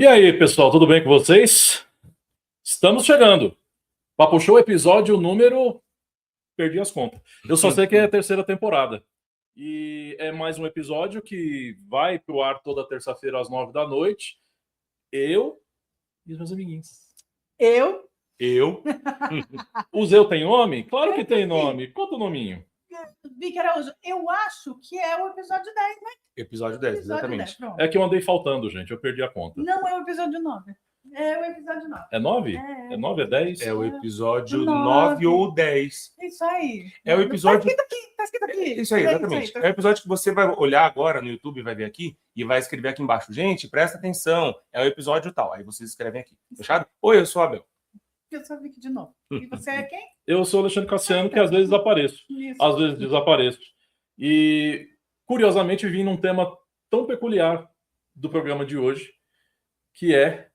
E aí, pessoal, tudo bem com vocês? Estamos chegando. Papo Show, episódio número... Perdi as contas. Eu só sei que é a terceira temporada. E é mais um episódio que vai pro ar toda terça-feira às 9 da noite. Eu e os meus amiguinhos. Eu? O Zeu tem nome? Claro que tem nome. Conta o nominho. Vicky Araújo, eu acho que é o episódio 10, né? Episódio 10, exatamente. 10, É que eu andei faltando, gente. Eu perdi a conta. Não, é o episódio 9. É o episódio 9. É 9? É 9? É 10? É o episódio 9 ou 10. Isso aí. É o episódio... Tá escrito aqui. Isso aí, exatamente. É o episódio que você vai olhar agora no YouTube, vai ver aqui, e vai escrever aqui embaixo. Gente, presta atenção. É o episódio tal. Aí vocês escrevem aqui. Fechado? Oi, eu sou a Abel. Eu sou a Vicky de novo. E você é quem? Eu sou o Alexandre Cassiano, que às vezes apareço. Isso. Às vezes desapareço. E, curiosamente, vim num tema tão peculiar do programa de hoje, que é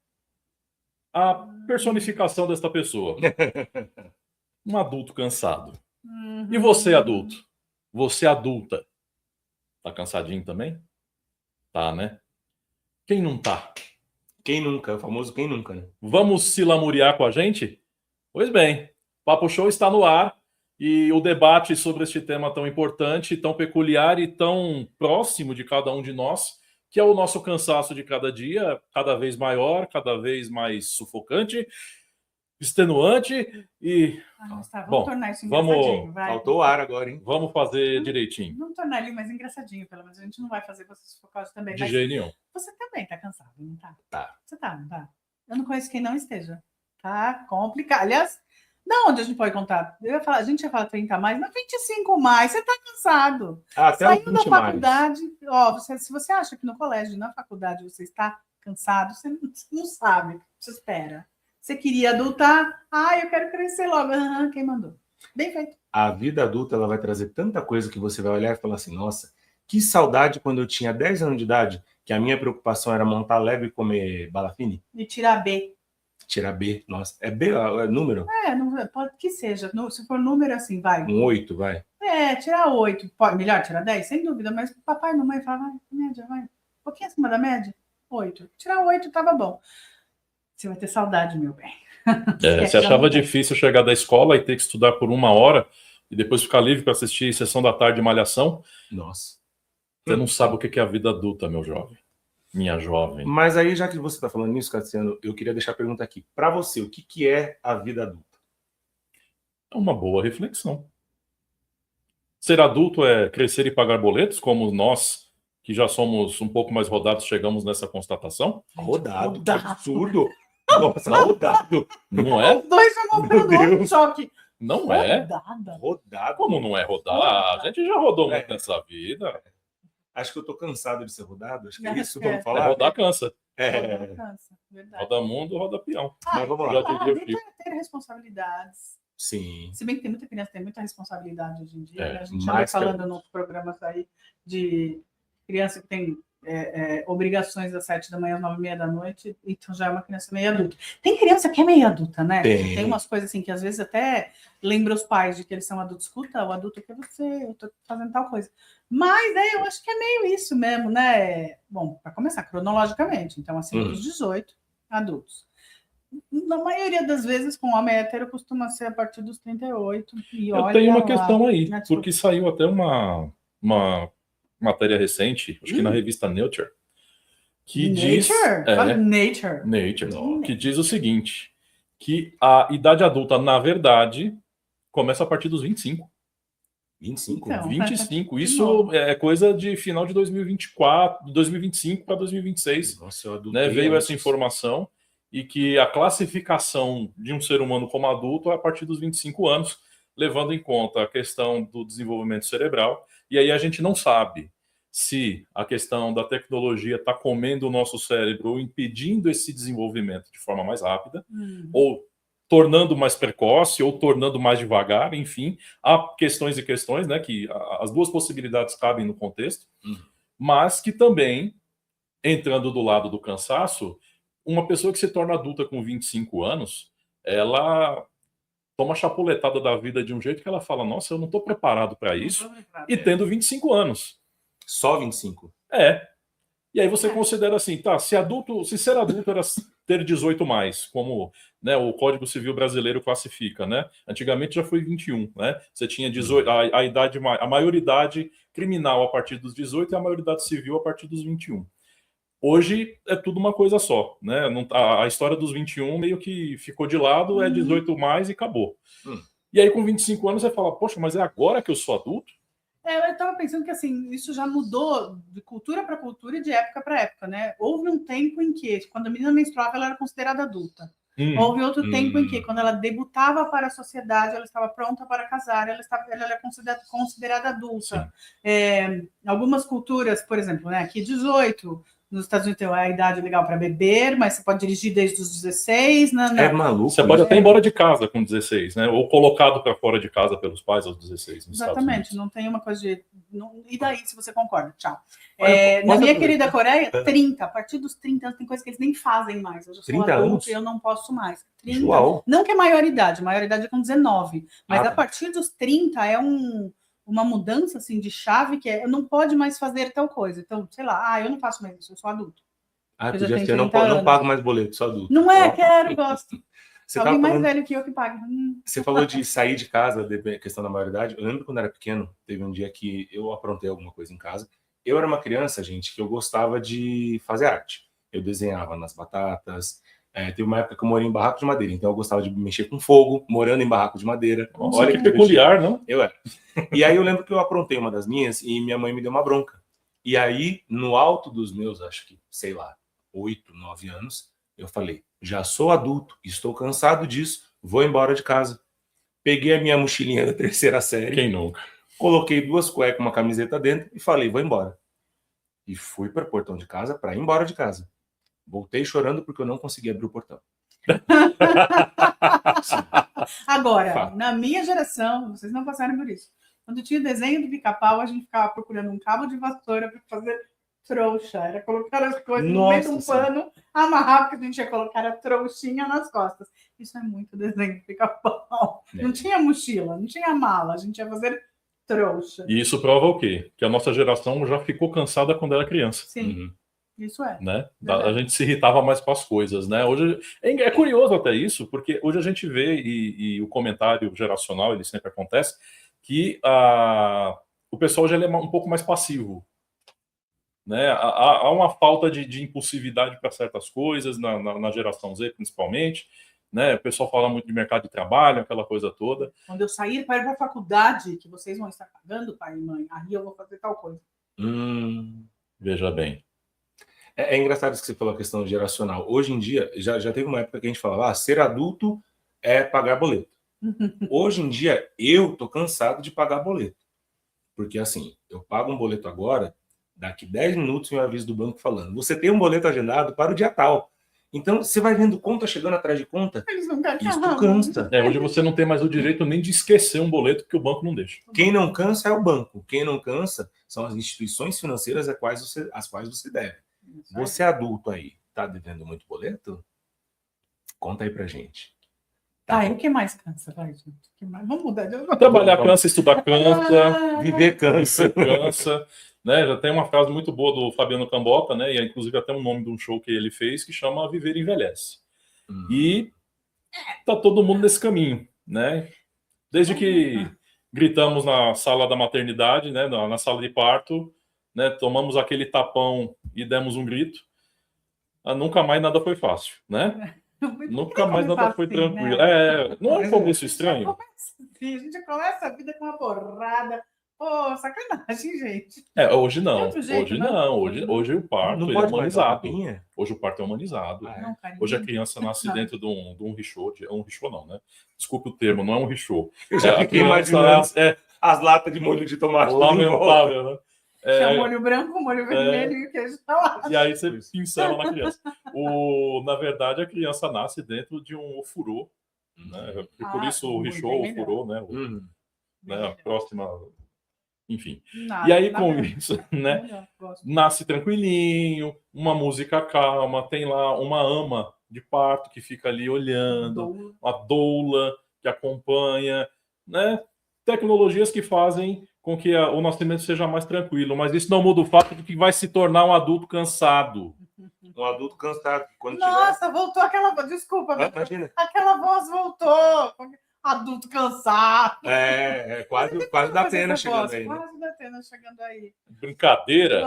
a personificação desta pessoa. Um adulto cansado. E você, adulto? Você, adulta? Tá cansadinho também? Tá, né? Quem não tá? Quem nunca? O famoso quem nunca, né? Vamos se lamuriar com a gente? Pois bem, Papo Show está no ar e o debate sobre este tema tão importante, tão peculiar e tão próximo de cada um de nós, que é o nosso cansaço de cada dia, cada vez maior, cada vez mais sufocante, extenuante e... Tá, vamos Bom, tornar isso engraçadinho. Vai. Faltou ar agora, hein? Vamos fazer direitinho. Vamos tornar ele mais engraçadinho, pelo menos. A gente não vai fazer vocês focados também. De mas jeito nenhum. você também tá cansado, não tá? Tá. Você tá, não tá? Eu não conheço quem não esteja. Tá complicado. Aliás, da onde a gente pode contar? A gente ia falar 30 a mais, mas 25 mais. Você tá cansado. Até Saiu o da 20 mais. faculdade. Ó, se você acha que no colégio, na faculdade, você está cansado, você não sabe o que você espera. Você queria adultar? Eu quero crescer logo. Quem mandou? Bem feito. A vida adulta, ela vai trazer tanta coisa que você vai olhar e falar assim, nossa, que saudade quando eu tinha 10 anos de idade, que a minha preocupação era montar leve e comer balafine. E tirar B. Tirar B, nossa. É B, é número? Não, pode que seja. Se for número assim, vai. Um 8, vai. Tirar 8. Melhor tirar 10, sem dúvida. Mas papai e mamãe falam, média, vai. Um pouquinho acima da média, 8. Tirar 8 tava bom. Você vai ter saudade, meu bem. Você achava difícil chegar da escola e ter que estudar por 1 hora e depois ficar livre para assistir Sessão da Tarde de Malhação? Nossa. Você não sabe o que é a vida adulta, meu jovem. Minha jovem. Mas aí, já que você está falando nisso, Cassiano, eu queria deixar a pergunta aqui. Para você, o que é a vida adulta? É uma boa reflexão. Ser adulto é crescer e pagar boletos, como nós, que já somos um pouco mais rodados, chegamos nessa constatação? Rodado. Que absurdo. Nossa, rodado. Não é? Os dois vão pelo choque. Não é? Rodado. Como não é rodar? A gente já rodou muito nessa vida. Acho que eu tô cansado de ser rodado. Acho que é Acho isso, que é. vamos falar? Rodar cansa. Verdade. Roda mundo, roda peão. Mas vamos lá. Já diria o Adulto Chico. é ter responsabilidades. Sim. Se bem que tem muita criança, tem muita responsabilidade hoje em dia. É, Né? A gente já vai mais falando que nos programas aí de criança que tem obrigações às 7 da manhã, às 9h30 da noite, então já é uma criança meio adulta. Tem criança que é meio adulta, né? Tem umas coisas assim que às vezes até lembra os pais de que eles são adultos. Escuta, o adulto que é você, eu tô fazendo tal coisa. Mas eu acho que é meio isso mesmo, né? Bom, para começar, cronologicamente, então acima dos 18 adultos. Na maioria das vezes, com homem hétero, costuma ser a partir dos 38. Eu tenho uma questão aí, porque saiu até uma matéria recente, acho que na revista Nature, que diz... Nature, que diz o seguinte, que a idade adulta, na verdade, começa a partir dos 25. 25? Então, 25. Isso é coisa de final de 2024, 2025 para 2026. Nossa, eu né? Veio essa informação e que a classificação de um ser humano como adulto é a partir dos 25 anos, levando em conta a questão do desenvolvimento cerebral. E aí a gente não sabe se a questão da tecnologia está comendo o nosso cérebro ou impedindo esse desenvolvimento de forma mais rápida, ou tornando mais precoce, ou tornando mais devagar, enfim, há questões e questões, né, que as duas possibilidades cabem no contexto, mas que também, entrando do lado do cansaço, uma pessoa que se torna adulta com 25 anos, ela toma chapuletada da vida de um jeito que ela fala, nossa, eu não estou preparado para isso, e tendo 25 anos. Só 25? É. E aí você considera assim, tá, se ser adulto era ter 18 mais, como, né, o Código Civil brasileiro classifica, né? Antigamente já foi 21, né? Você tinha 18, a idade, a maioridade criminal a partir dos 18 e a maioridade civil a partir dos 21. Hoje é tudo uma coisa só, né? A história dos 21 meio que ficou de lado, é 18 mais e acabou. E aí com 25 anos você fala, poxa, mas é agora que eu sou adulto? Eu estava pensando que assim, isso já mudou de cultura para cultura e de época para época, né? Houve um tempo em que, quando a menina menstruava, ela era considerada adulta. Houve outro tempo em que, quando ela debutava para a sociedade, ela estava pronta para casar, ela era considerada adulta. Algumas culturas, por exemplo, né, aqui 18, nos Estados Unidos tem a idade legal para beber, mas você pode dirigir desde os 16. É maluco. Você pode até ir embora de casa com 16, né? Ou colocado para fora de casa pelos pais aos 16. Exatamente, não tem uma coisa de... E daí, se você concorda? Tchau. Na minha querida Coreia, 30. A partir dos 30 anos tem coisas que eles nem fazem mais. Eu já sou adulto e eu não posso mais. 30. Uau. Não que é maioridade é com 19. Mas a partir dos 30 é uma mudança assim, de chave que não pode mais fazer tal coisa. Então, sei lá, eu não faço mais isso, eu sou adulto. Podia ser, não pago mais boleto, sou adulto. Não é, quero, gosto. Alguém mais falando... velho que eu que paga. Você falou de sair de casa, de questão da maioridade. Eu lembro quando eu era pequeno, teve um dia que eu aprontei alguma coisa em casa. Eu era uma criança, gente, que eu gostava de fazer arte. Eu desenhava nas batatas. Teve uma época que eu morei em barraco de madeira, então eu gostava de mexer com fogo, morando em barraco de madeira. Nossa, olha que peculiar, não? Eu era. E aí eu lembro que eu aprontei uma das minhas e minha mãe me deu uma bronca. E aí, no alto dos meus, acho que, sei lá, 8, 9 anos, eu falei, já sou adulto, estou cansado disso, vou embora de casa. Peguei a minha mochilinha da 3ª série. Quem nunca? Coloquei 2 cuecas, uma camiseta dentro e falei, vou embora. E fui para o portão de casa para ir embora de casa. Voltei chorando porque eu não consegui abrir o portão. Agora, na minha geração, vocês não passaram por isso. Quando tinha desenho do Pica-Pau, a gente ficava procurando um cabo de vassoura para fazer trouxa. Era colocar as coisas no meio de um pano, amarrar, porque a gente ia colocar a trouxinha nas costas. Isso é muito desenho do Pica-Pau. Não tinha mochila, não tinha mala, a gente ia fazer trouxa. E isso prova o quê? Que a nossa geração já ficou cansada quando era criança. Sim. Isso é. Né? A gente se irritava mais com as coisas, né? Hoje é curioso até isso, porque hoje a gente vê, e o comentário geracional, ele sempre acontece, que o pessoal já é um pouco mais passivo. Né? Há uma falta de impulsividade para certas coisas, na geração Z, principalmente. Né? O pessoal fala muito de mercado de trabalho, aquela coisa toda. Quando eu sair para ir para a faculdade, que vocês vão estar pagando, pai e mãe, aí eu vou fazer tal coisa. Veja bem. É engraçado isso que você falou, a questão geracional. Hoje em dia, já teve uma época que a gente falava, ser adulto é pagar boleto. Hoje em dia, eu tô cansado de pagar boleto. Porque assim, eu pago um boleto agora, daqui 10 minutos vem o aviso do banco falando, você tem um boleto agendado para o dia tal. Então, você vai vendo conta chegando atrás de conta, isso cansa. Hoje você não tem mais o direito nem de esquecer um boleto que o banco não deixa. Quem não cansa é o banco. Quem não cansa são as instituições financeiras às quais você deve. Você adulto aí, tá devendo muito boleto? Conta aí pra gente. E o que mais cansa? Vai, gente. Vamos mudar de... Trabalhar cansa, estudar cansa, viver cansa. Né? Já tem uma frase muito boa do Fabiano Cambota, né? E inclusive até um nome de um show que ele fez que chama Viver Envelhece. E tá todo mundo nesse caminho, né? Desde que gritamos na sala da maternidade, né? Na sala de parto, né? Tomamos aquele tapão e demos um grito. Nunca mais nada foi fácil, né? Nunca mais nada foi tranquilo. Né? Não é um começo estranho? A gente começa a vida com uma porrada. Sacanagem, gente. Hoje não. Hoje não. Hoje o parto é humanizado. Hoje o parto é humanizado. Não, hoje a criança nasce dentro de um richô. Um richô não, né? Desculpe o termo, não é um richô. Eu já fiquei imaginando as latas de molho de tomate. Lamentável, né? Molho branco, molho vermelho e o queijo salado. E aí você pincela na criança. Na verdade, a criança nasce dentro de um ofurô. Né? E por isso o richô, o ofurô, né? Né? A próxima... Enfim. E aí, com isso, né? Nasce tranquilinho, uma música calma, tem lá uma ama de parto que fica ali olhando, uma doula que acompanha, né? Tecnologias que fazem com que o nascimento seja mais tranquilo, mas isso não muda o fato de que vai se tornar um adulto cansado. Um adulto cansado. Quando Nossa, voltou aquela voz. Desculpa, imagina. Aquela voz voltou. Adulto cansado. Quase da pena chegando aí. Quase da pena chegando aí. Brincadeira.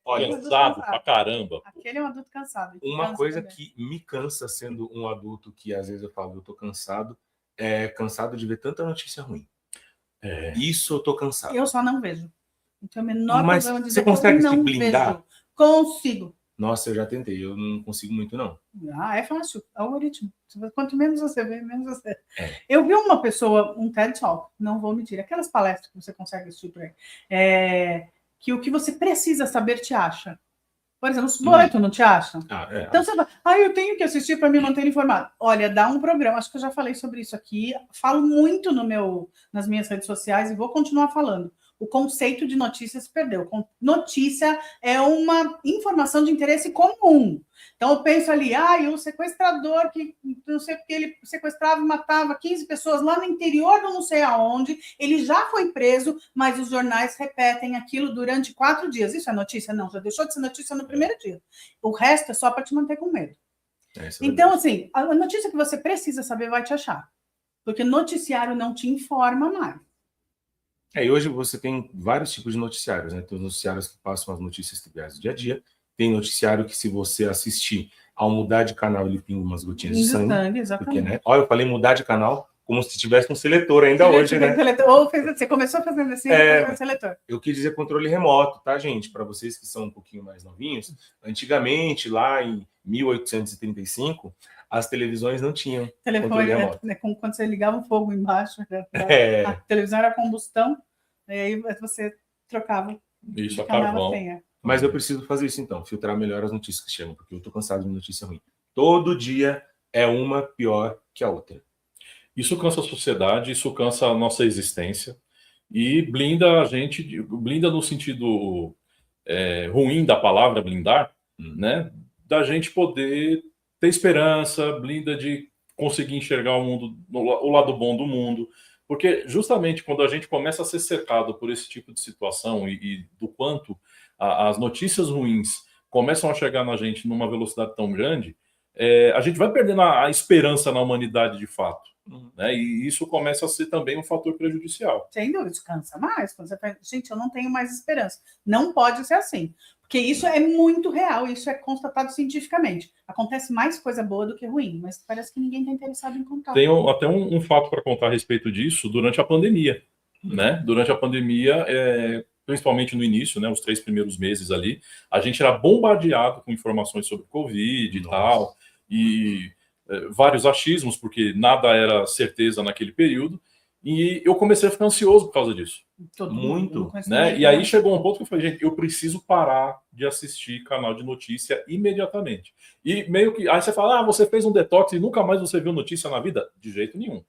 Olha, cansado pra caramba. Aquele é um adulto cansado. Uma coisa que me cansa sendo um adulto que às vezes eu falo, eu tô cansado, é cansado de ver tanta notícia ruim. Isso eu tô cansado. Eu só não vejo. Então, o menor Mas problema de você dizer consegue que eu se não blindar? vejo. Consigo. Nossa, eu já tentei, eu não consigo muito, não. É fácil, algoritmo. Quanto menos você vê, menos você. Eu vi uma pessoa, um TED Talk, não vou mentir, aquelas palestras que você consegue assistir por aí, que o que você precisa saber te acha. Por exemplo, os boletos não te acham? Então você fala, eu tenho que assistir para me manter informado. Olha, dá um programa, acho que eu já falei sobre isso aqui, falo muito nas minhas redes sociais e vou continuar falando. O conceito de notícia se perdeu. Notícia é uma informação de interesse comum. Então, eu penso ali, o sequestrador que não sei porque ele sequestrava e matava 15 pessoas lá no interior do não sei aonde, ele já foi preso, mas os jornais repetem aquilo durante 4 dias. Isso é notícia? Não, já deixou de ser notícia no primeiro dia. O resto é só para te manter com medo. Então, assim, a notícia que você precisa saber vai te achar. Porque noticiário não te informa mais. E hoje você tem vários tipos de noticiários, né? Tem os noticiários que passam as notícias triviais do dia a dia. Tem noticiário que, se você assistir, ao mudar de canal, ele pinga umas gotinhas de sangue. Exatamente. Porque, né? Olha, eu falei mudar de canal como se tivesse um seletor ainda hoje, né? Ou você começou fazendo assim, depois seletor. Eu quis dizer controle remoto, tá, gente? Para vocês que são um pouquinho mais novinhos, antigamente, lá em 1835, as televisões não tinham controle remoto. Quando você ligava um fogo embaixo, a televisão era combustão, e aí você trocava isso a carvão. Mas eu preciso fazer isso então, filtrar melhor as notícias que chegam, porque eu tô cansado de notícia ruim. Todo dia é uma pior que a outra. Isso cansa a sociedade, isso cansa a nossa existência e blinda a gente, blinda no sentido ruim da palavra blindar, né? Da gente poder ter esperança, blinda de conseguir enxergar o mundo, o lado bom do mundo, porque justamente quando a gente começa a ser cercado por esse tipo de situação e do quanto as notícias ruins começam a chegar na gente numa velocidade tão grande, a gente vai perdendo a esperança na humanidade de fato. Né? E isso começa a ser também um fator prejudicial. Sem dúvida, isso cansa mais. Quando você fala, gente, eu não tenho mais esperança. Não pode ser assim. Porque isso é muito real, isso é constatado cientificamente. Acontece mais coisa boa do que ruim, mas parece que ninguém está interessado em contar. Tem até um fato para contar a respeito disso durante a pandemia. Né? Durante a pandemia, principalmente no início, né, os 3 primeiros meses ali, a gente era bombardeado com informações sobre Covid e tal, e vários achismos, porque nada era certeza naquele período, e eu comecei a ficar ansioso por causa disso. Muito. Né? E aí chegou um ponto que eu falei, gente, eu preciso parar de assistir canal de notícia imediatamente. E meio que, aí você fala, você fez um detox e nunca mais você viu notícia na vida? De jeito nenhum.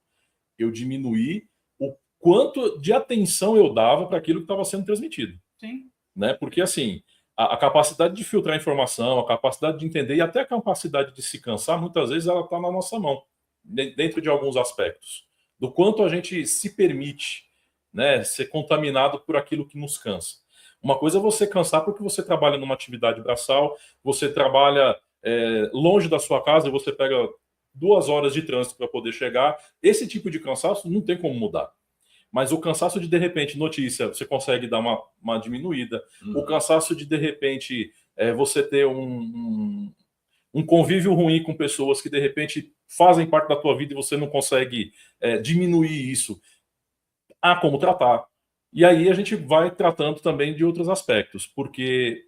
Eu diminuí o quanto de atenção eu dava para aquilo que estava sendo transmitido. Sim. Né? Porque, assim, a capacidade de filtrar informação, a capacidade de entender e até a capacidade de se cansar, muitas vezes ela está na nossa mão, dentro de alguns aspectos. Do quanto a gente se permite, né, ser contaminado por aquilo que nos cansa. Uma coisa é você cansar porque você trabalha numa atividade braçal, você trabalha longe da sua casa e você pega 2 horas de trânsito para poder chegar. Esse tipo de cansaço não tem como mudar. Mas o cansaço de repente, notícia, você consegue dar uma diminuída. O cansaço de repente, você ter um convívio ruim com pessoas que, de repente, fazem parte da tua vida e você não consegue diminuir isso. Há como tratar. E aí a gente vai tratando também de outros aspectos, porque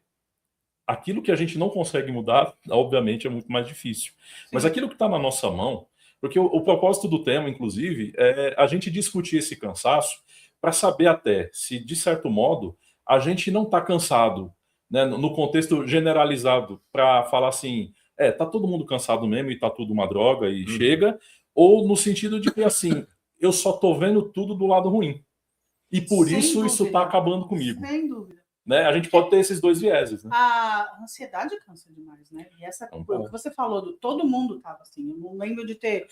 aquilo que a gente não consegue mudar, obviamente, é muito mais difícil. Sim. Mas aquilo que está na nossa mão, porque o propósito do tema, inclusive, é a gente discutir esse cansaço para saber até se, de certo modo, a gente não está cansado, né, no contexto generalizado, para falar assim, tá todo mundo cansado mesmo e tá tudo uma droga e chega, ou no sentido de que, assim, eu só tô vendo tudo do lado ruim. E por isso está acabando comigo. Sem dúvida. Né? A gente pode ter esses 2 vieses. Né? A ansiedade cansa demais, né? E essa o que você falou, todo mundo estava assim. Eu não lembro de ter.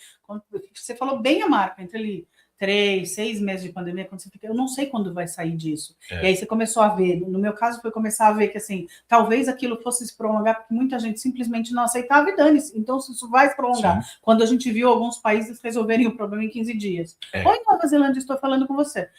Você falou bem a marca entre ali 3, 6 meses de pandemia, quando você fica, eu não sei quando vai sair disso. É. E aí você começou a ver, no meu caso foi começar a ver que assim, talvez aquilo fosse se prolongar, porque muita gente simplesmente não aceitava e dane-se. Então isso vai se prolongar. Sim. Quando a gente viu alguns países resolverem o problema em 15 dias. É. Oi, Nova Zelândia, estou falando com você.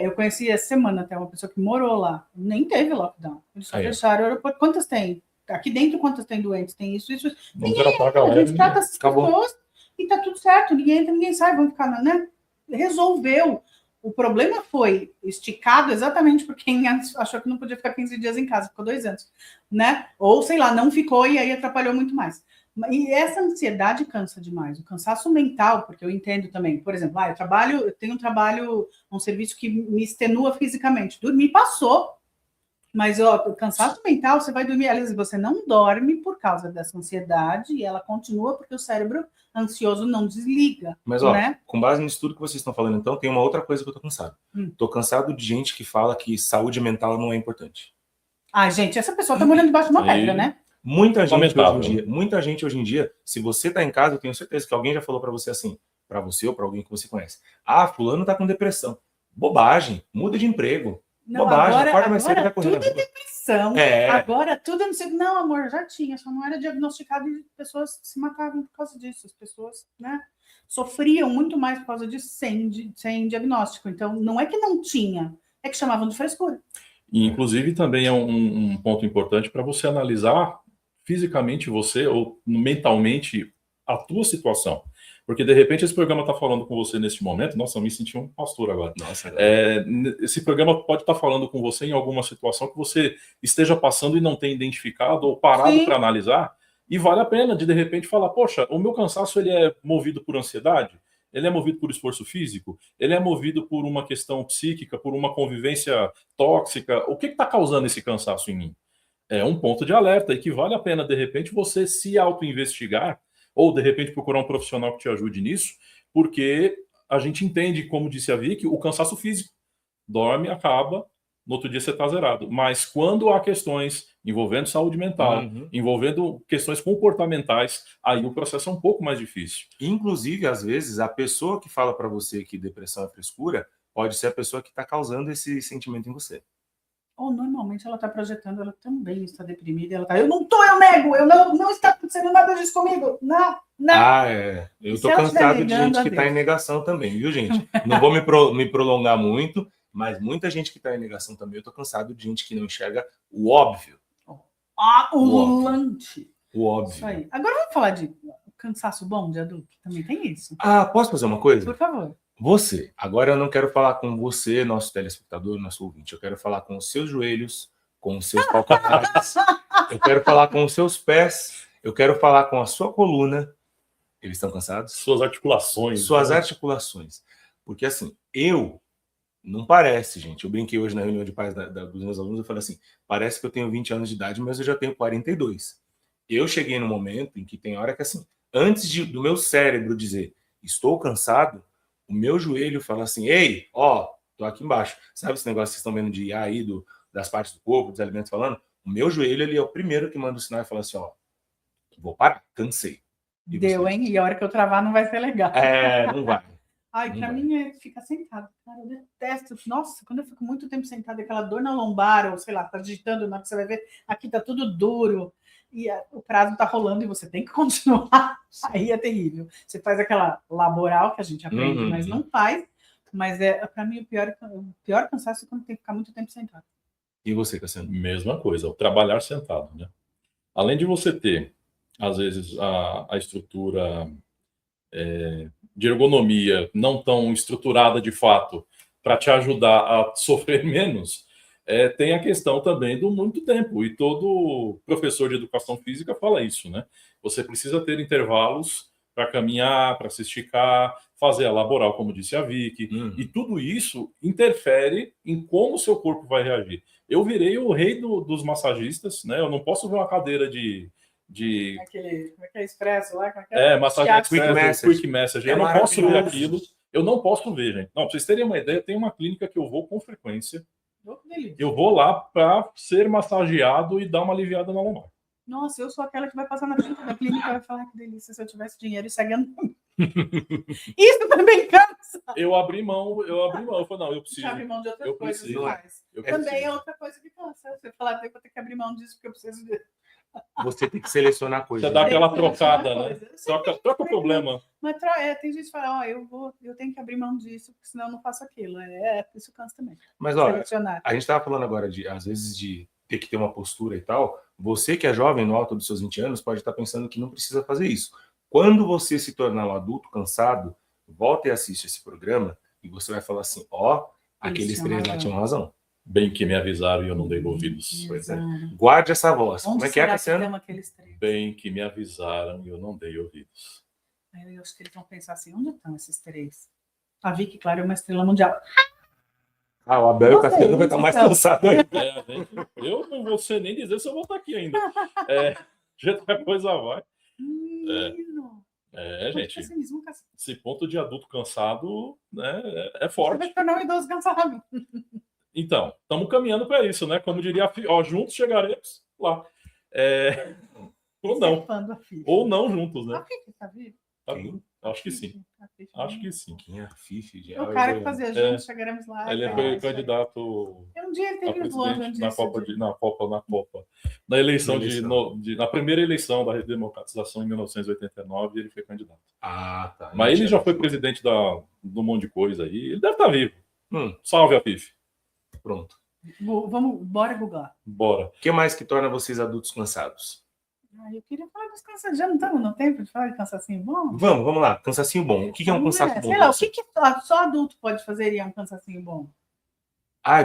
Eu conheci essa semana até uma pessoa que morou lá, nem teve lockdown. Eles só deixaram o aeroporto. Quantas tem? Aqui dentro, quantas tem doentes? Tem isso. A gente trata essas pessoas e tá tudo certo. Ninguém entra, ninguém sai, vão ficar, né? Resolveu. O problema foi esticado exatamente porque quem achou que não podia ficar 15 dias em casa, ficou 2 anos, né? Ou, sei lá, não ficou e aí atrapalhou muito mais. E essa ansiedade cansa demais. O cansaço mental, porque eu entendo também, por exemplo, eu tenho um trabalho, um serviço que me extenua fisicamente. Dormir passou. Mas o cansaço mental, você vai dormir, aliás, você não dorme por causa dessa ansiedade e ela continua porque o cérebro ansioso não desliga. Mas, né? Com base nisso tudo que vocês estão falando, então, tem uma outra coisa que eu tô cansado. Tô cansado de gente que fala que saúde mental não é importante. Gente, essa pessoa tá morando debaixo de uma pedra, né? Muita gente hoje em dia, se você tá em casa, eu tenho certeza que alguém já falou para você assim, para você ou para alguém que você conhece. Fulano tá com depressão. Bobagem, muda de emprego. Não, bobagem, acorda mais cedo e vai correr. Tudo é depressão. Agora tudo não sei. Não, amor, já tinha, só não era diagnosticado e pessoas se matavam por causa disso. As pessoas, né, sofriam muito mais por causa disso sem diagnóstico. Então, não é que não tinha, é que chamavam de frescura. E, inclusive, também é um ponto importante para você analisar fisicamente você ou mentalmente a tua situação. Porque, de repente, esse programa está falando com você nesse momento. Nossa, eu me senti um pastor agora. Nossa, esse programa pode estar falando com você em alguma situação que você esteja passando e não tenha identificado ou parado para analisar. E vale a pena de repente, falar, poxa, o meu cansaço ele é movido por ansiedade? Ele é movido por esforço físico? Ele é movido por uma questão psíquica, por uma convivência tóxica? O que está causando esse cansaço em mim? É um ponto de alerta e que vale a pena, de repente, você se auto-investigar ou, de repente, procurar um profissional que te ajude nisso, porque a gente entende, como disse a Vicky, o cansaço físico. Dorme, acaba, no outro dia você está zerado. Mas quando há questões envolvendo saúde mental, envolvendo questões comportamentais, aí o processo é um pouco mais difícil. Inclusive, às vezes, a pessoa que fala para você que depressão é frescura pode ser a pessoa que está causando esse sentimento em você. Ou normalmente ela está projetando, ela também está deprimida. Ela tá, eu não tô, eu nego, não está acontecendo nada disso comigo. Não. Eu tô cansado de gente que está em negação também, viu, gente? Não vou me prolongar muito, mas muita gente que está em negação também, eu tô cansado de gente que não enxerga o óbvio. O óbvio. Isso aí. Agora vamos falar de cansaço bom de adulto? Também tem isso. Posso fazer uma coisa? Por favor. Você, agora eu não quero falar com você, nosso telespectador, nosso ouvinte, eu quero falar com os seus joelhos, com os seus calcanhares, eu quero falar com os seus pés, eu quero falar com a sua coluna. Eles estão cansados? Suas articulações. Suas articulações. Porque assim, não parece, gente, eu brinquei hoje na reunião de pais dos meus alunos, eu falei assim, parece que eu tenho 20 anos de idade, mas eu já tenho 42. Eu cheguei no momento em que tem hora que assim, antes do meu cérebro dizer, estou cansado, o meu joelho fala assim, ei, tô aqui embaixo. Sabe esse negócio que vocês estão vendo de IA aí, das partes do corpo, dos alimentos falando? O meu joelho, ele é o primeiro que manda o sinal e fala assim, vou parar, cansei. Deu, hein? E a hora que eu travar não vai ser legal. Não vai. Pra mim é ficar sentado. Cara, eu detesto. Nossa, quando eu fico muito tempo sentado, aquela dor na lombar, ou sei lá, tá digitando, na hora que você vai ver, aqui tá tudo duro. E o prazo tá rolando e você tem que continuar. Aí é terrível. Você faz aquela laboral que a gente aprende, mas não faz. Mas para mim o pior cansaço é quando tem que ficar muito tempo sentado. E você, Cassiano? Mesma coisa, o trabalhar sentado, né? Além de você ter, às vezes, a estrutura de ergonomia não tão estruturada de fato para te ajudar a sofrer menos, tem a questão também do muito tempo, e todo professor de educação física fala isso, né? Você precisa ter intervalos para caminhar, para se esticar, fazer a laboral, como disse a Vicky, e tudo isso interfere em como o seu corpo vai reagir. Eu virei o rei dos massagistas, né? Eu não posso ver uma cadeira de aquele expresso lá, massagem express, quick message. Eu não posso ver aquilo. Eu não posso ver, gente. Não, pra vocês terem uma ideia, tem uma clínica que eu vou com frequência. Eu vou lá para ser massageado e dar uma aliviada na lombar. Nossa, eu sou aquela que vai passar na frente da clínica e vai falar que delícia, se eu tivesse dinheiro e segue andando. Isso também cansa. Eu abri mão. Eu falei, não, eu preciso. Já abri mão de outras eu coisas preciso. demais. Eu Também preciso. é outra coisa que cansa. Você falar, vou ter que abrir mão disso porque eu preciso de... Você tem que selecionar coisas. Você dá aquela Tem que selecionar trocada, né? coisas. Eu sei Troca o problema. Mas tem gente que fala, ó, eu tenho que abrir mão disso, porque senão eu não faço aquilo. Isso cansa também. Mas, olha, Selecionar. a gente estava falando agora, às vezes, de ter que ter uma postura e tal. Você que é jovem, no alto dos seus 20 anos, pode estar pensando que não precisa fazer isso. Quando você se tornar um adulto cansado, volta e assiste esse programa e você vai falar assim, ó, aqueles três lá tinham razão. Bem que me avisaram e eu não dei ouvidos. Pois é. Guarde essa voz. Onde Como é que é, será Cassiano? tem aqueles três? Bem que me avisaram e eu não dei ouvidos. Aí eu acho que eles vão pensar assim, onde estão esses três? A Vicky, claro, é uma estrela mundial. Ah, o Abel e o Cassiano vai estar mais cansado aí. Eu não vou ser nem dizer se eu vou estar aqui ainda. Já a coisa vai. Menino. Gente. Pessimismo, Esse ponto de adulto cansado, né, é Você forte. vai se tornar um idoso cansado. Então, estamos caminhando para isso, né? Como diria a Fifi, juntos chegaremos lá. Ou não. Ou não juntos, né? A Fifi está viva? Acho que sim. Acho que sim. Quem é a Fifi? O cara que fazia juntos, chegaremos lá. Ele foi candidato Um dia ele teve a presidente na Copa. Na eleição na primeira eleição da redemocratização em 1989, ele foi candidato. Ah, tá. Mas ele já foi presidente do monte de coisa aí. Ele deve estar vivo. Salve a Fifi. Pronto. Bora googlar. Bora. O que mais que torna vocês adultos cansados? Eu queria falar dos cansados. Já não estamos no tempo de falar de cansacinho bom? Vamos lá. Cansacinho bom. O que é um cansaço bom? Sei lá, o que só adulto pode fazer e é um cansacinho bom?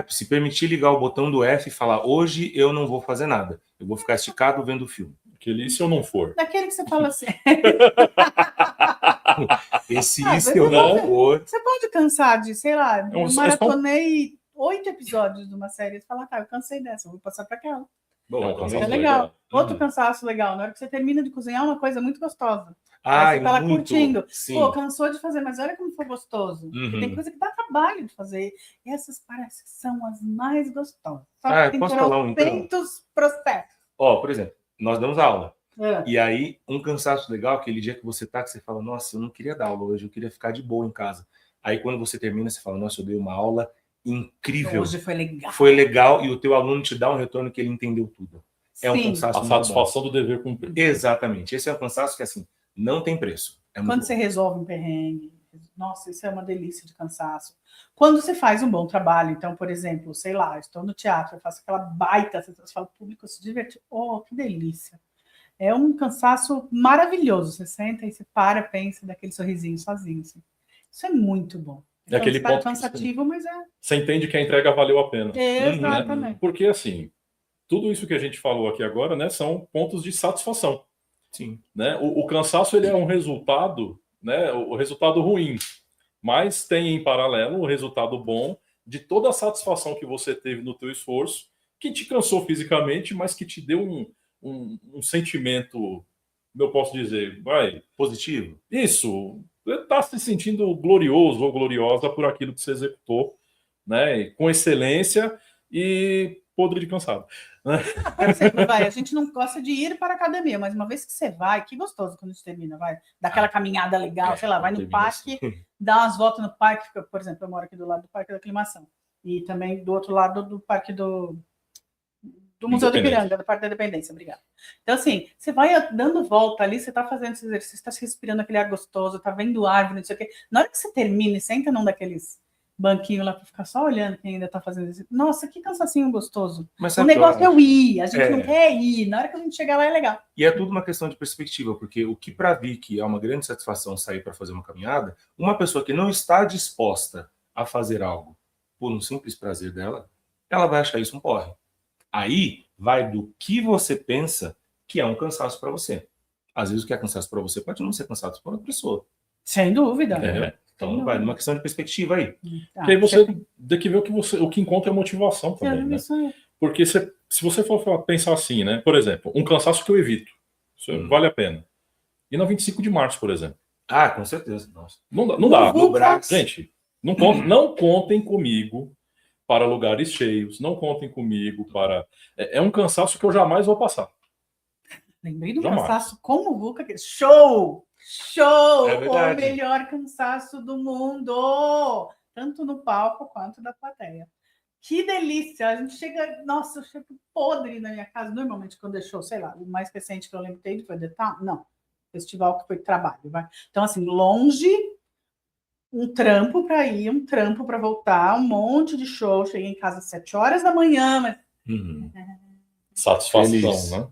Se permitir ligar o botão do F e falar, hoje eu não vou fazer nada. Eu vou ficar esticado vendo o filme. Aquele se eu não for. Daquele que você fala assim. Se eu não for. Você pode cansar de, sei lá, eu maratonei 8 episódios de uma série e falar, tá, eu cansei dessa, eu vou passar para aquela. Bom, isso é legal. Outro cansaço legal, na hora que você termina de cozinhar uma coisa muito gostosa. Aí você tá lá curtindo. Sim. Pô, cansou de fazer, mas olha como foi gostoso. Tem coisa que dá trabalho de fazer. E essas parece que são as mais gostosas. Só que tem tantos processos. Por exemplo, nós damos aula. E aí, um cansaço legal, aquele dia que você fala, nossa, eu não queria dar aula hoje, eu queria ficar de boa em casa. Aí quando você termina, você fala, nossa, eu dei uma aula incrível. Hoje foi legal. Foi legal e o teu aluno te dá um retorno que ele entendeu tudo. É um cansaço. A satisfação do dever cumprido. Exatamente. Esse é um cansaço que, assim, não tem preço. Quando você resolve um perrengue, nossa, isso é uma delícia de cansaço. Quando você faz um bom trabalho, então, por exemplo, sei lá, estou no teatro, eu faço aquela baita, você fala, o público se diverte. Oh, que delícia. É um cansaço maravilhoso. Você senta e você pensa, daquele sorrisinho sozinho. Assim. Isso é muito bom. É aquele ponto cansativo, mas é. Você entende que a entrega valeu a pena. Exatamente. Né? Porque, assim, tudo isso que a gente falou aqui agora, né, são pontos de satisfação. Sim. Né? O cansaço ele é um resultado, né, o resultado ruim, mas tem em paralelo o resultado bom de toda a satisfação que você teve no teu esforço, que te cansou fisicamente, mas que te deu um sentimento, eu posso dizer, positivo. Isso. Está se sentindo glorioso ou gloriosa por aquilo que você executou, né? Com excelência e podre de cansado. A gente não gosta de ir para a academia, mas uma vez que você vai, que gostoso quando a gente termina, dá aquela caminhada legal, sei lá, vai no parque, dá umas voltas no parque, por exemplo, eu moro aqui do lado do Parque da Aclimação, e também do outro lado do Parque do Museu do Ipiranga, do Parque da Independência, obrigada. Então, assim, você vai dando volta ali, você está fazendo esse exercício, está respirando aquele ar gostoso, está vendo árvore, não sei o quê. Na hora que você termina e senta num daqueles banquinhos lá para ficar só olhando quem ainda está fazendo isso. Nossa, que cansacinho gostoso. O negócio é o ir, a gente não quer ir. Na hora que a gente chegar lá é legal. E é tudo uma questão de perspectiva, porque o que para Vicky é uma grande satisfação sair para fazer uma caminhada, uma pessoa que não está disposta a fazer algo por um simples prazer dela, ela vai achar isso um porre. Aí vai do que você pensa que é um cansaço para você. Às vezes o que é cansaço para você pode não ser cansaço para outra pessoa. Sem dúvida. Então vai numa questão de perspectiva aí. Porque aí você tem que ver o que encontra é motivação também, né? Porque se você for pensar assim, né? Por exemplo, um cansaço que eu evito. Isso vale a pena. E na 25 de março, por exemplo. Com certeza. Nossa. Não dá. Gente, não contem comigo para lugares cheios, não contem comigo para... É um cansaço que eu jamais vou passar. Lembrei do cansaço como o Vuca, show! Show! É O verdade. melhor cansaço do mundo! Tanto no palco quanto da plateia. Que delícia! A gente chega... Nossa, eu chego podre na minha casa. Normalmente, quando é show, sei lá, o mais recente que eu lembro de foi The Town. Não, festival que foi trabalho. Vai. Então, assim, longe, um trampo para ir, um trampo para voltar, um monte de show. Cheguei em casa às 7 horas da manhã, mas... Satisfação, Feliz. né?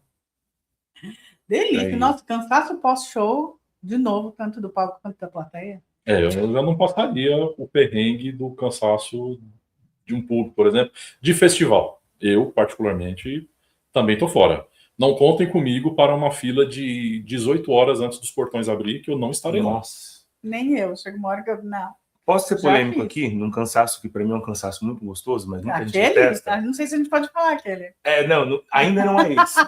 Delícia! Aí. Nossa, cansaço pós-show, de novo, tanto do palco quanto da plateia. Eu já não passaria o perrengue do cansaço de um público, por exemplo, de festival. Eu, particularmente, também tô fora. Não contem comigo para uma fila de 18 horas antes dos portões abrir, que eu não estarei lá. Nossa. Nem eu. Chega uma hora que eu... Não. Posso ser Já polêmico fiz. aqui, num cansaço que para mim é um cansaço muito gostoso, mas muita gente Aquele? detesta. Não sei se a gente pode falar aquele. Não, ainda não é esse.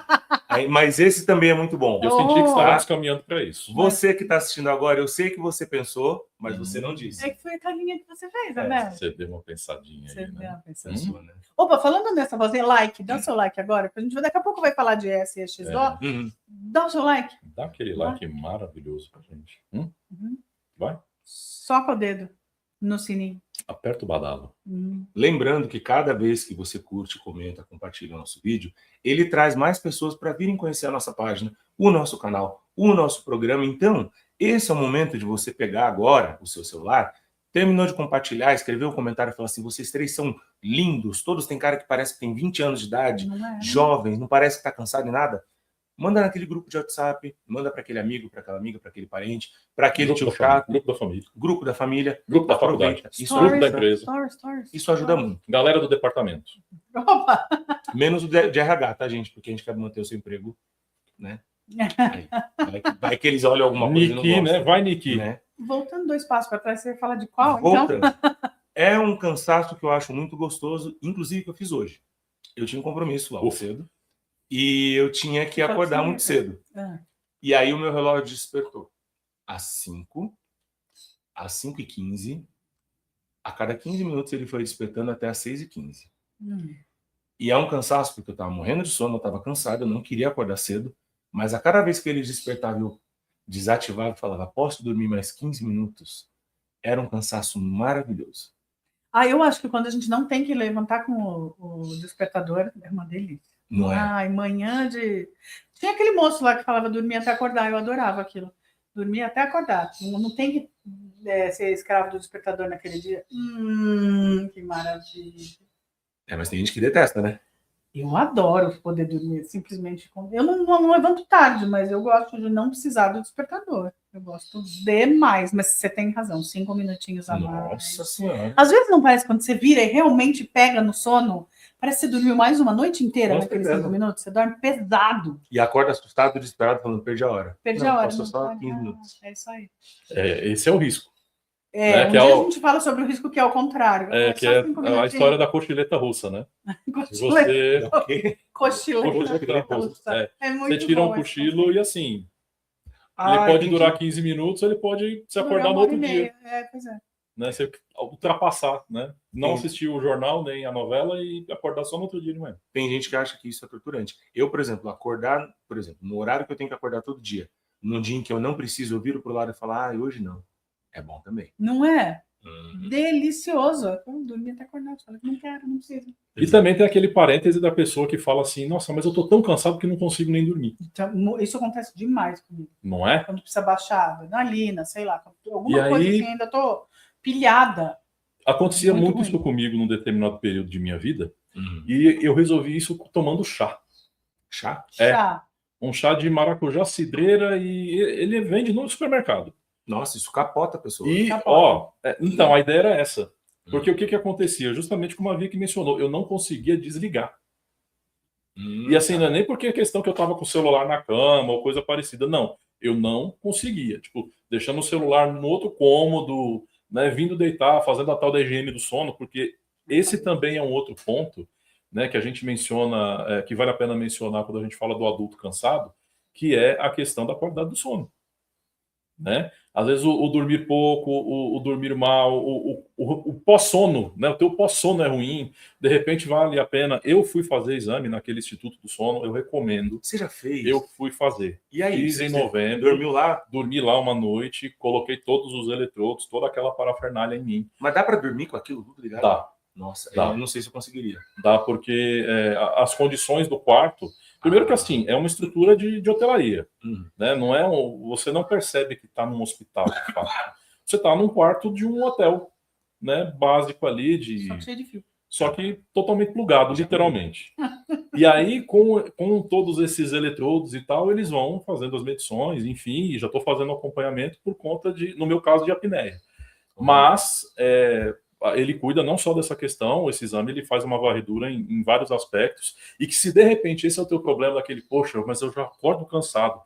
Mas esse também é muito bom. Eu senti que estávamos caminhando para isso. Você que está assistindo agora, eu sei que você pensou, mas você não disse. É que foi a carinha que você fez, né? Você deu uma pensadinha Você aí, deu né? uma pensadinha. Né? Opa, falando nessa vozinha, like, dá o seu like agora, porque a gente daqui a pouco vai falar de SEXO. Dá o seu like. Dá aquele like maravilhoso pra gente. Vai. Só com o dedo no sininho. Aperta o badalo. Lembrando que cada vez que você curte, comenta, compartilha o nosso vídeo, ele traz mais pessoas para virem conhecer a nossa página, o nosso canal, o nosso programa. Então, esse é o momento de você pegar agora o seu celular, terminou de compartilhar, escrever um comentário e falar assim: vocês três são lindos, todos têm cara que parece que tem 20 anos de idade, jovens, não parece que está cansado em nada. Manda naquele grupo de WhatsApp, manda para aquele amigo, para aquela amiga, para aquele parente, para aquele tio chato, grupo da família, grupo da família, grupo da faculdade, grupo da empresa. Isso ajuda muito. Galera do departamento. Opa! Menos o de RH, tá, gente? Porque a gente quer manter o seu emprego, né? Vai que eles olham alguma coisa Niki, e não gostam, né? Vai, Niki. Né? Voltando 2 passos para trás, você ia falar de qual? Voltando. Então? É um cansaço que eu acho muito gostoso, inclusive que eu fiz hoje. Eu tinha um compromisso lá cedo e eu tinha que acordar muito cedo. E aí o meu relógio despertou às 5, às 5h15. A cada 15 minutos ele foi despertando até às 6h15. E é um cansaço porque eu estava morrendo de sono, eu estava cansado, eu não queria acordar cedo. Mas a cada vez que ele despertava, eu desativava e falava: posso dormir mais 15 minutos? Era um cansaço maravilhoso. Eu acho que quando a gente não tem que levantar com o despertador, é uma delícia. Não é? Ai, manhã de... Tinha aquele moço lá que falava dormir até acordar, eu adorava aquilo. Dormir até acordar. Não tem que ser escravo do despertador naquele dia. Que maravilha. Mas tem gente que detesta, né? Eu adoro poder dormir, simplesmente. Eu não levanto tarde, mas eu gosto de não precisar do despertador. Eu gosto demais, mas você tem razão, 5 minutinhos a mais. Nossa Senhora. Às vezes não parece, quando você vira e realmente pega no sono, parece que você dormiu mais uma noite inteira naqueles 5 minutos. Você dorme pesado. E acorda assustado, desesperado, falando: perdi a hora. Perdi a hora. Passou só 15 minutos. É isso aí. Esse é o risco. Um dia a gente fala sobre o risco que é o contrário. Que é a história da cochileta russa, né? Cochileta russa. Você tira um cochilo e assim... ele pode durar 15 minutos, ele pode se acordar no outro dia. Pois é. Né? Você ultrapassar, né? Não assistir o jornal nem a novela e acordar só no outro dia de manhã. Tem gente que acha que isso é torturante. Eu, por exemplo, acordar, no horário que eu tenho que acordar todo dia, num dia em que eu não preciso, eu viro pro lado e falar: hoje não. É bom também. Não é? Delicioso. Eu dormi até acordar. Falei: não quero, não preciso. E também tem aquele parêntese da pessoa que fala assim: nossa, mas eu tô tão cansado que não consigo nem dormir. Então, isso acontece demais comigo. Não é? Quando precisa baixar adrenalina, sei lá, alguma coisa que ainda tô pilhada. Acontecia muito isso comigo num determinado período de minha vida. E eu resolvi isso tomando chá. Chá? Chá. Um chá de maracujá cidreira e ele vende no supermercado. Nossa, isso capota a pessoa. E, então, a ideia era essa. Porque o que acontecia? Justamente como a Vicky mencionou, eu não conseguia desligar. E assim, não é nem porque a questão que eu estava com o celular na cama ou coisa parecida, não. Eu não conseguia. Tipo, deixando o celular no outro cômodo, né, vindo deitar, fazendo a tal da higiene do sono, porque esse também é um outro ponto, né, que a gente menciona, que vale a pena mencionar quando a gente fala do adulto cansado, que é a questão da qualidade do sono. Né? Às vezes o dormir pouco, o dormir mal, o pós-sono, né? O teu pós-sono é ruim, de repente vale a pena. Eu fui fazer exame naquele Instituto do Sono, eu recomendo. Você já fez? Eu fui fazer. E aí? Fiz em novembro. Dormiu lá? Dormi lá uma noite, coloquei todos os eletrodos, toda aquela parafernália em mim. Mas dá para dormir com aquilo tudo ligado? Dá. Nossa, Dá. eu não sei se eu conseguiria. Dá, porque as condições do quarto... Primeiro que assim, é uma estrutura de hotelaria. Né? Não é você não percebe que está num hospital, de fato. Você está num quarto de um hotel, né? Básico ali. Só que cheio de fio. Só que totalmente plugado, literalmente. E aí, com todos esses eletrodos e tal, eles vão fazendo as medições, enfim, e já estou fazendo acompanhamento por conta no meu caso, de apneia. Mas ele cuida não só dessa questão, esse exame ele faz uma varredura em vários aspectos, e que se de repente esse é o teu problema, daquele, poxa, mas eu já acordo cansado,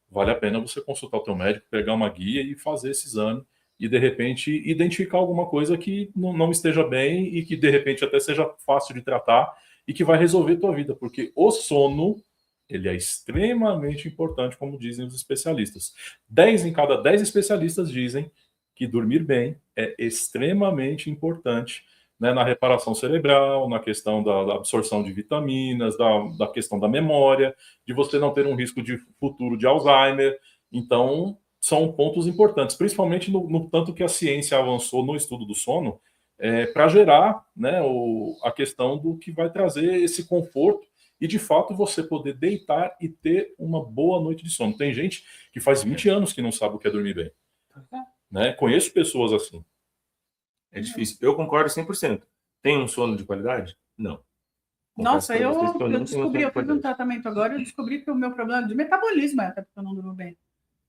vale a pena você consultar o teu médico, pegar uma guia e fazer esse exame, e de repente identificar alguma coisa que não esteja bem, e que de repente até seja fácil de tratar, e que vai resolver tua vida, porque o sono, ele é extremamente importante, como dizem os especialistas. 10 em cada 10 especialistas dizem que dormir bem é extremamente importante, né, na reparação cerebral, na questão da absorção de vitaminas, da questão da memória, de você não ter um risco de futuro de Alzheimer. Então, são pontos importantes, principalmente no tanto que a ciência avançou no estudo do sono, para gerar, né, a questão do que vai trazer esse conforto e, de fato, você poder deitar e ter uma boa noite de sono. Tem gente que faz 20 anos que não sabe o que é dormir bem. Né? Conheço pessoas assim. É difícil. Eu concordo 100%. Tem um sono de qualidade? Não. Nossa, eu descobri, eu fiz um tratamento agora, eu descobri que o meu problema de metabolismo, até porque eu não durmo bem,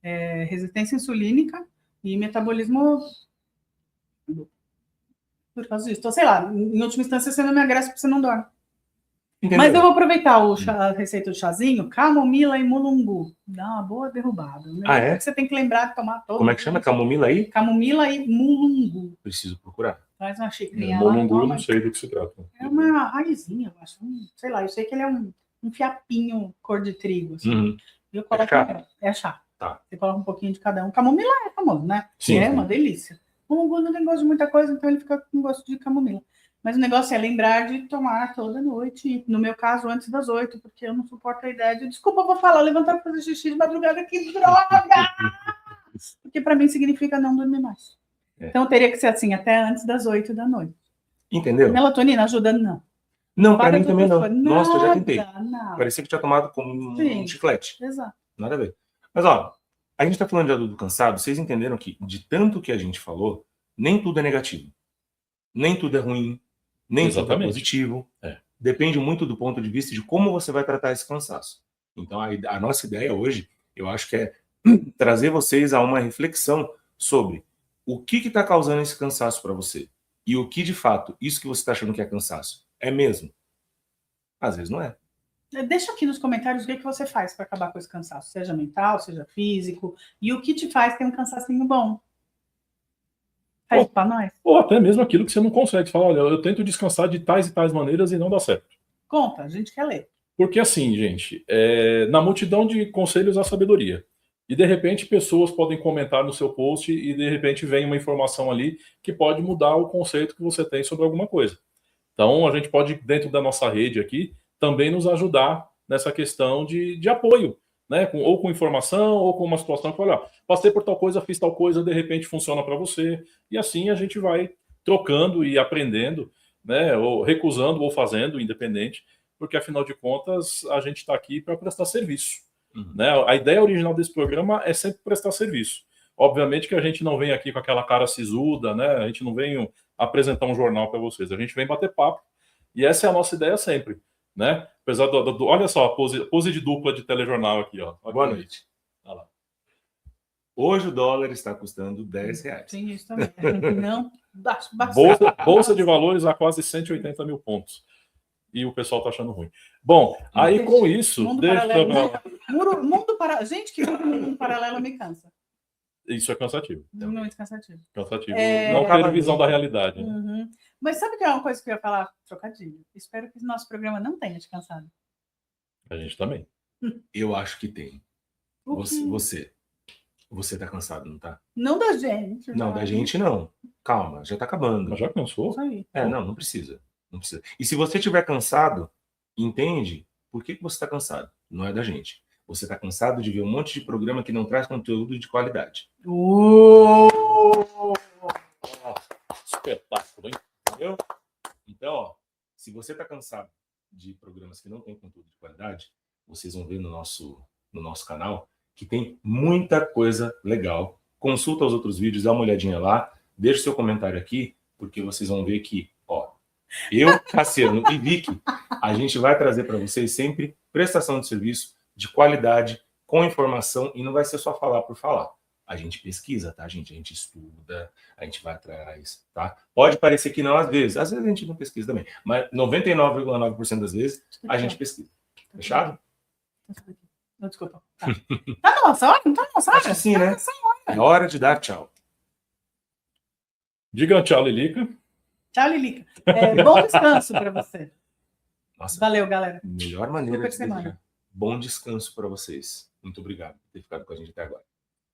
é resistência insulínica e metabolismo por causa disso. Então, sei lá, em última instância você não emagrece porque você não dorme. Entendeu? Mas eu vou aproveitar a receita do chazinho, camomila e mulungu. Dá uma boa derrubada. É? Você tem que lembrar de tomar todo. Como é que chama? Camomila aí? Camomila e mulungu. Preciso procurar. Faz uma xicrinha lá. Mulungu eu não sei do que se trata. É uma raizinha, eu acho. Sei lá, eu sei que ele é um fiapinho cor de trigo. Assim. Eu coloco chá. É chá. Tá. Você coloca um pouquinho de cada um. Camomila é famoso, né? Sim. É uma delícia. O mulungu não tem gosto de muita coisa, então ele fica com gosto de camomila. Mas o negócio é lembrar de tomar toda noite. No meu caso, antes das 8, porque eu não suporto a ideia de... Desculpa, vou falar, levantar para fazer xixi de madrugada, que droga! Porque para mim significa não dormir mais. Então teria que ser assim, até antes das 8 da noite. Entendeu? Melatonina ajuda? Não. Não, para mim também não. Nada, nossa, eu já tentei. Nada. Parecia que tinha tomado como um chiclete. Exato. Nada a ver. Mas, ó, a gente tá falando de adulto cansado, vocês entenderam que, de tanto que a gente falou, nem tudo é negativo. Nem tudo é ruim. Nem tudo é positivo. Depende muito do ponto de vista de como você vai tratar esse cansaço. Então, a nossa ideia hoje, eu acho que é trazer vocês a uma reflexão sobre o que está causando esse cansaço para você. E o que, de fato, isso que você está achando que é cansaço, é mesmo? Às vezes não é. Deixa aqui nos comentários o que você faz para acabar com esse cansaço, seja mental, seja físico, e o que te faz ter um cansacinho bom. Faz para nós. Ou até mesmo aquilo que você não consegue. Você fala, olha, eu tento descansar de tais e tais maneiras e não dá certo. Conta, a gente quer ler. Porque assim, gente, na multidão de conselhos há sabedoria. E de repente pessoas podem comentar no seu post e de repente vem uma informação ali que pode mudar o conceito que você tem sobre alguma coisa. Então a gente pode, dentro da nossa rede aqui, também nos ajudar nessa questão de apoio, né? Ou com informação, ou com uma situação que, olha, passei por tal coisa, fiz tal coisa, de repente funciona para você. E assim a gente vai trocando e aprendendo, né? Ou recusando ou fazendo, independente, porque afinal de contas a gente está aqui para prestar serviço. Né? A ideia original desse programa é sempre prestar serviço. Obviamente que a gente não vem aqui com aquela cara sisuda, né? A gente não vem apresentar um jornal para vocês, a gente vem bater papo. E essa é a nossa ideia sempre. Né? Apesar olha só, a pose de dupla de telejornal aqui, ó. Boa noite. Olha lá. Hoje o dólar está custando R$10. Sim, isso também. Não, bolsa de valores a quase 180 mil pontos. E o pessoal tá achando ruim. Bom, aí com isso... Mundo paralelo. Gente que vive no mundo paralelo me cansa. Isso é cansativo. Muito cansativo. Cansativo. Não ter visão da realidade. Uhum. Mas sabe que é uma coisa que eu ia falar? Trocadilho. Espero que o nosso programa não tenha te cansado. A gente também. Eu acho que tem. Você. Você tá cansado, não tá? Não da gente. Não, da gente não. Calma, já tá acabando. Mas já cansou? Isso aí. Não precisa. Não precisa. E se você estiver cansado, entende por que você está cansado. Não é da gente. Você está cansado de ver um monte de programa que não traz conteúdo de qualidade. Espetáculo, hein? Entendeu? Então, ó, se você está cansado de programas que não têm conteúdo de qualidade, vocês vão ver no nosso canal que tem muita coisa legal. Consulta os outros vídeos, dá uma olhadinha lá, deixa seu comentário aqui, porque vocês vão ver que, ó, eu, Cassiano e Vicky, a gente vai trazer para vocês sempre prestação de serviço de qualidade, com informação, e não vai ser só falar por falar. A gente pesquisa, tá, gente? A gente estuda, a gente vai atrás, tá? Pode parecer que não às vezes a gente não pesquisa também, mas 99,9% das vezes a gente pesquisa. Fechado? Não, desculpa. Tá na nossa hora? Não tá na nossa hora? Acho que sim, né? É hora de dar tchau. Diga tchau, Lilica. Tchau, Lilica. Bom descanso para você. Nossa, valeu, galera. Melhor maneira Super de semana. desejar. Bom descanso para vocês. Muito obrigado por ter ficado com a gente até agora.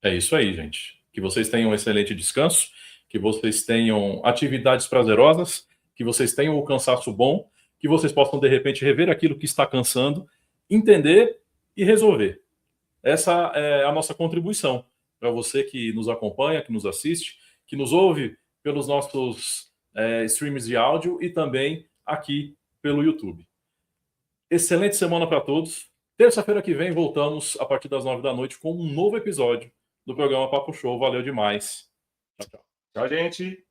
É isso aí, gente. Que vocês tenham um excelente descanso, que vocês tenham atividades prazerosas, que vocês tenham o cansaço bom, que vocês possam, de repente, rever aquilo que está cansando, entender e resolver. Essa é a nossa contribuição para você que nos acompanha, que nos assiste, que nos ouve pelos nossos streams de áudio e também aqui pelo YouTube. Excelente semana para todos. Terça-feira que vem voltamos a partir das 9 da noite com um novo episódio do programa Papo Show. Valeu demais. Tchau, tchau. Tchau, gente.